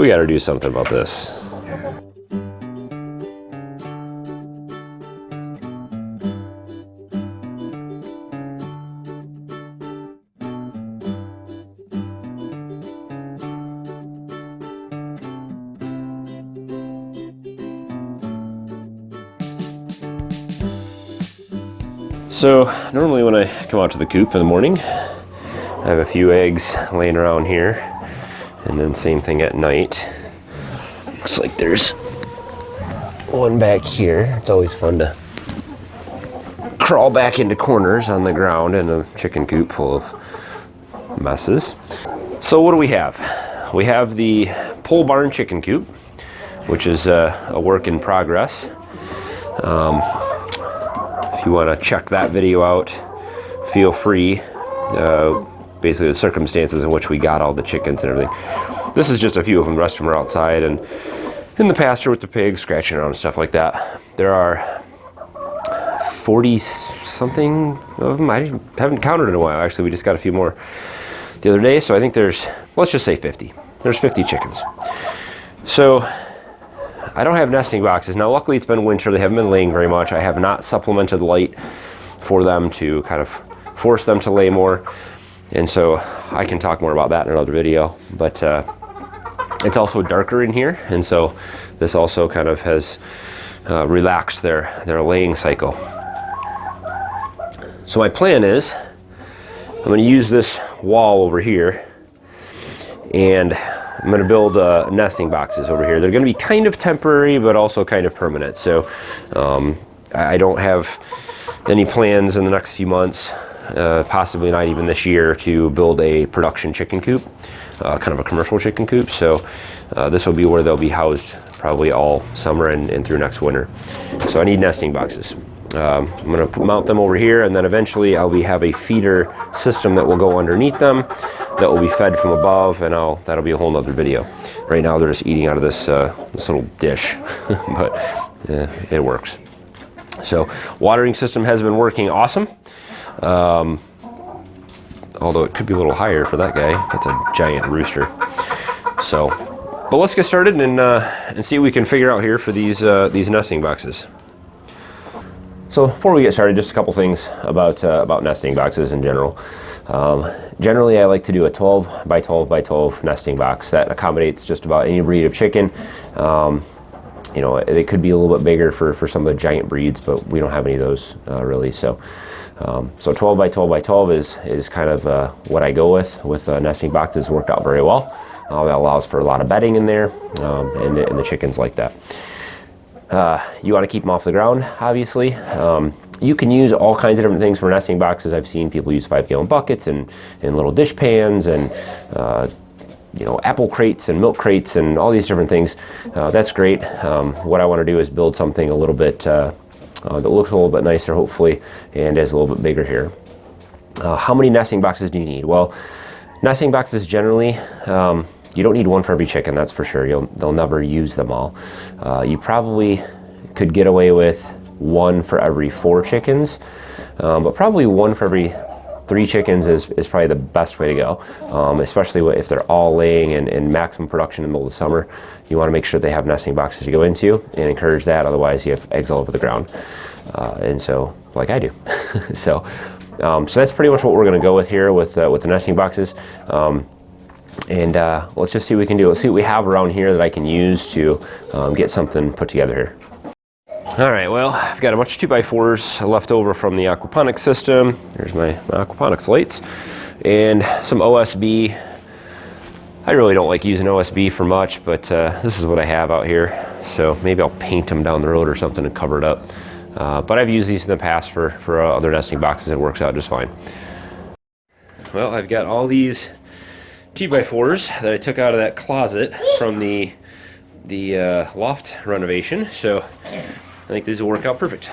We got to do something about this. So normally when I come out to the coop in the morning, I have a few eggs laying around here, and then same thing at night. Looks like there's one back here. It's always fun to crawl back into corners on the ground in a chicken coop full of messes. So what do we have? We have the pole barn chicken coop, which is a work in progress. If you want to check that video out, feel free. Basically the circumstances in which we got all the chickens and everything. This is just a few of them. The rest of them are outside and in the pasture with the pigs, scratching around and stuff like that. There are 40 something of them. I haven't counted in a while. Actually, we just got a few more the other day. So I think there's, let's just say 50. There's 50 chickens. So I don't have nesting boxes. Now, luckily it's been winter. They haven't been laying very much. I have not supplemented light for them to kind of force them to lay more. And so I can talk more about that in another video. But it's also darker in here. And so this also kind of has relaxed their laying cycle. So my plan is I'm going to use this wall over here, and I'm going to build nesting boxes over here. They're going to be kind of temporary, but also kind of permanent. So I don't have any plans in the next few months, possibly not even this year, to build a production chicken coop, kind of a commercial chicken coop. So this will be where they'll be housed probably all summer and through next winter. So I need nesting boxes. I'm going to mount them over here, and then eventually I'll have a feeder system that will go underneath them that will be fed from above, and that'll be a whole nother video. Right now they're just eating out of this little dish, but it works. So watering system has been working awesome, although it could be a little higher for that guy. That's a giant rooster. So, but let's get started and see what we can figure out here for these nesting boxes. So before we get started, just a couple things about nesting boxes in general. Generally, I like to do a 12 by 12 by 12 nesting box that accommodates just about any breed of chicken. You know, they could be a little bit bigger for some of the giant breeds, but we don't have any of those really. So 12 by 12 by 12 is kind of what I go with nesting boxes. Worked out very well. That allows for a lot of bedding in there, and the chickens like that. You want to keep them off the ground, obviously. You can use all kinds of different things for nesting boxes. I've seen people use 5-gallon buckets and little dish pans and you know, apple crates and milk crates and all these different things. That's great. What I want to do is build something a little bit that looks a little bit nicer, hopefully, and is a little bit bigger here. How many nesting boxes do you need? Well, nesting boxes generally, you don't need one for every chicken, that's for sure. They'll never use them all. You probably could get away with one for every 4 chickens, but probably one for every 3 chickens is probably the best way to go, especially if they're all laying and maximum production in the middle of the summer. You want to make sure they have nesting boxes to go into and encourage that, otherwise you have eggs all over the ground. And so, like I do. So that's pretty much what we're going to go with here with the nesting boxes. And let's just see what we can do. Let's see what we have around here that I can use to get something put together here. All right, well, I've got a bunch of 2x4s left over from the aquaponics system. There's my aquaponics lights and some OSB. I really don't like using OSB for much, but this is what I have out here. So maybe I'll paint them down the road or something and cover it up. But I've used these in the past for other nesting boxes. It works out just fine. Well, I've got all these 2x4s that I took out of that closet from the loft renovation. So I think these will work out perfect.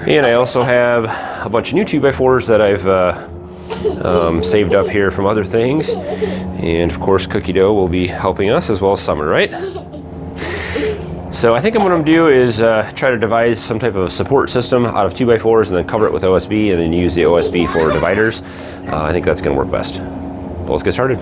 And I also have a bunch of new 2x4s that I've saved up here from other things. And of course, cookie dough will be helping us as well as Summer, right? So I think what I'm going to do is try to devise some type of support system out of 2x4s and then cover it with OSB and then use the OSB for dividers. I think that's going to work best. Well, let's get started.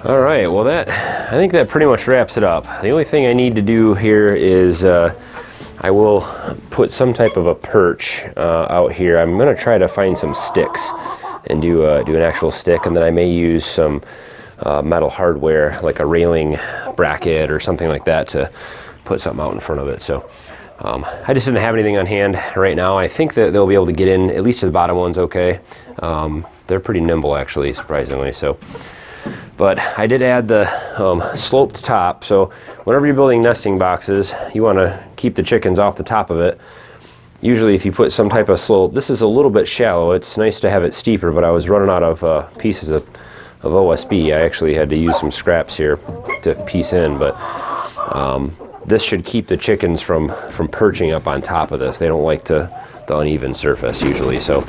All right, well I think that pretty much wraps it up. The only thing I need to do here is I will put some type of a perch out here. I'm gonna try to find some sticks and do an actual stick, and then I may use some metal hardware like a railing bracket or something like that to put something out in front of it. So I just didn't have anything on hand right now. I think that they'll be able to get in, at least to the bottom ones, okay. They're pretty nimble actually, surprisingly. So, but I did add the sloped top. So whenever you're building nesting boxes, you want to keep the chickens off the top of it. Usually if you put some type of slope, this is a little bit shallow. It's nice to have it steeper, but I was running out of pieces of OSB. I actually had to use some scraps here to piece in, but this should keep the chickens from perching up on top of this. They don't like the uneven surface usually. So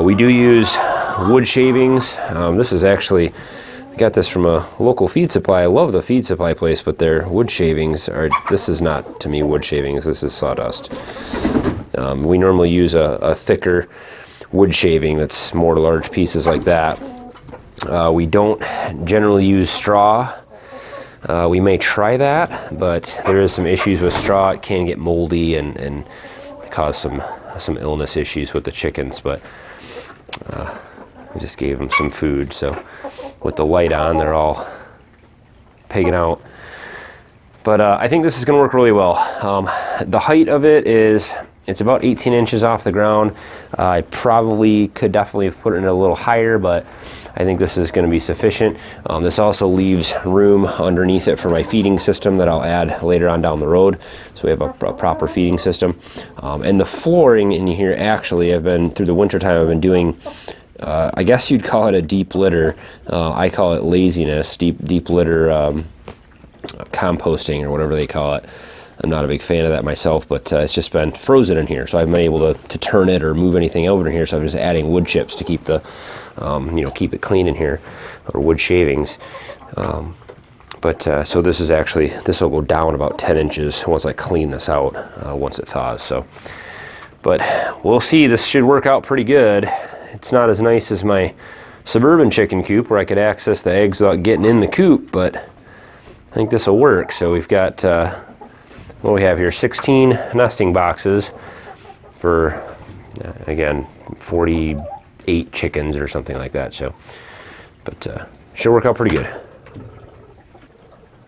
we do use wood shavings. This is actually, I got this from a local feed supply. I love the feed supply place, but their wood shavings are, this is not to me wood shavings, this is sawdust. We normally use a thicker wood shaving that's more large pieces like that. We don't generally use straw. We may try that, but there is some issues with straw. It can get moldy and cause some illness issues with the chickens, but we just gave them some food. So with the light on, they're all pigging out. But I think this is going to work really well. The height of it is, it's about 18 inches off the ground. I probably could definitely put it in a little higher, but I think this is going to be sufficient. This also leaves room underneath it for my feeding system that I'll add later on down the road. So we have a proper feeding system. And the flooring in here, actually, I've been, through the winter time, I've been doing, I guess you'd call it a deep litter. I call it laziness, deep litter composting or whatever they call it. I'm not a big fan of that myself, but it's just been frozen in here, so I haven't been able to turn it or move anything over in here. So I'm just adding wood chips to keep the, keep it clean in here, or wood shavings. So this is actually, this will go down about 10 inches once I clean this out, once it thaws. So, but we'll see. This should work out pretty good. It's not as nice as my suburban chicken coop where I could access the eggs without getting in the coop, but I think this will work. So we've got, what we have here, 16 nesting boxes for, again, 48 chickens or something like that. So, but should work out pretty good.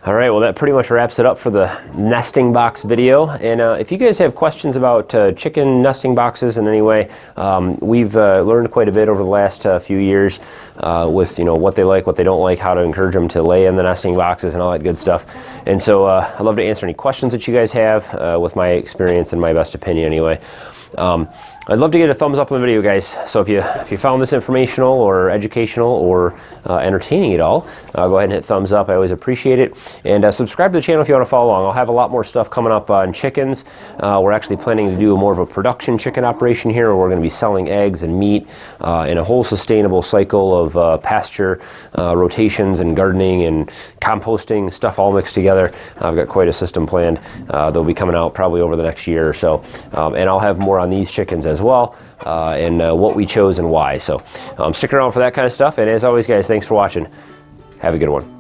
All right, well, that pretty much wraps it up for the nesting box video. And if you guys have questions about chicken nesting boxes in any way, we've learned quite a bit over the last few years with what they like, what they don't like, how to encourage them to lay in the nesting boxes and all that good stuff. And so I'd love to answer any questions that you guys have with my experience and my best opinion anyway. I'd love to get a thumbs up on the video, guys. So if you found this informational or educational or entertaining at all, go ahead and hit thumbs up. I always appreciate it. And subscribe to the channel if you want to follow along. I'll have a lot more stuff coming up on chickens. We're actually planning to do more of a production chicken operation here, where we're going to be selling eggs and meat in a whole sustainable cycle of pasture rotations and gardening and composting, stuff all mixed together. I've got quite a system planned. They'll be coming out probably over the next year or so. And I'll have more on these chickens as well, and what we chose and why. So stick around for that kind of stuff. And as always, guys, thanks for watching. Have a good one.